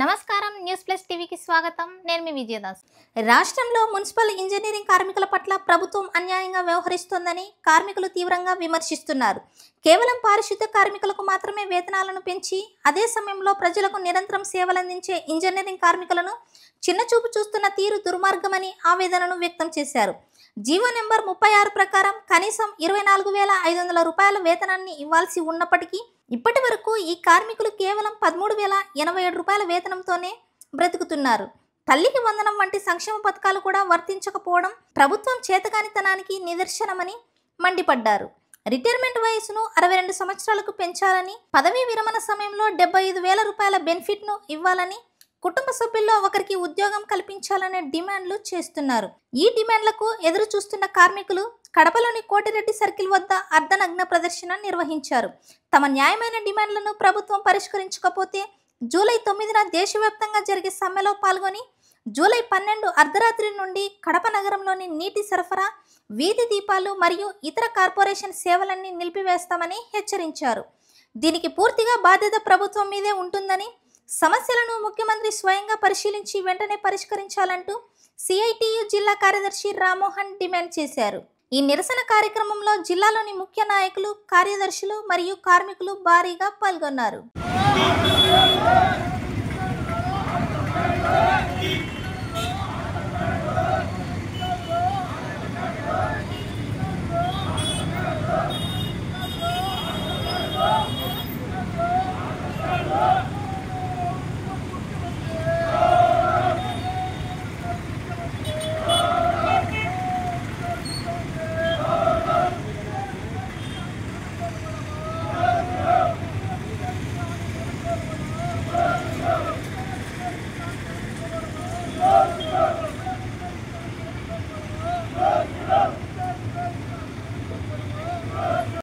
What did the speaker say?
నమస్కారం news plus టీవీకి స్వాగతం నేను మీ విజయదాస్ రాష్ట్రంలో మున్సిపల్ ఇంజనీరింగ్ కార్మికుల పట్ల ప్రభుత్వం అన్యాయంగా వ్యవహరిస్తోందని కార్మికులు తీవ్రంగా విమర్శిస్తున్నారు. కేవలం పారిశుద్ధ కార్మికులకు మాత్రమే వేతనాలను పెంచి అదే సమయంలో ప్రజలకు నిరంతరం సేవలందించే ఇంజనీరింగ్ కార్మికులను చిన్నచూపు చూస్తున్న తీరు దుర్మార్గమని ఆవేదనను వ్యక్తం చేశారు. జీవో నెంబర్ 36 ప్రకారం కనీసం 24,500 రూపాయల వేతనాన్ని ఇవ్వాల్సి ఉన్నప్పటికీ ఇప్పటి వరకు ఈ కార్మికులు కేవలం 13,087 రూపాయల వేతనంతోనే బ్రతుకుతున్నారు. తల్లికి వందనం వంటి సంక్షేమ పథకాలు కూడా వర్తించకపోవడం ప్రభుత్వం చేతకానితనానికి నిదర్శనమని మండిపడ్డారు. రిటైర్మెంట్ వయసును 62 సంవత్సరాలకు పెంచాలని, పదవీ విరమణ సమయంలో 75,000 రూపాయల బెనిఫిట్ను ఇవ్వాలని, కుటుంబ సభ్యుల్లో ఒకరికి ఉద్యోగం కల్పించాలనే డిమాండ్లు చేస్తున్నారు. ఈ డిమాండ్లకు ఎదురు చూస్తున్న కార్మికులు కడపలోని కోటిరెడ్డి సర్కిల్ వద్ద అర్ధనగ్న ప్రదర్శన నిర్వహించారు. తమ న్యాయమైన డిమాండ్లను ప్రభుత్వం పరిష్కరించకపోతే జూలై 9న దేశవ్యాప్తంగా జరిగే సమ్మెలో పాల్గొని జూలై 12 అర్ధరాత్రి నుండి కడప నగరంలోని నీటి సరఫరా, వీధి దీపాలు మరియు ఇతర కార్పొరేషన్ సేవలన్నీ నిలిపివేస్తామని హెచ్చరించారు. దీనికి పూర్తిగా బాధ్యత ప్రభుత్వం మీదే ఉంటుందని, సమస్యలను ముఖ్యమంత్రి స్వయంగా పరిశీలించి వెంటనే పరిష్కరించాలంటూ సిఐటియు జిల్లా కార్యదర్శి రామ్మోహన్ డిమాండ్ చేశారు. ఈ నిరసన కార్యక్రమంలో జిల్లాలోని ముఖ్య నాయకులు, కార్యదర్శులు మరియు కార్మికులు భారీగా పాల్గొన్నారు.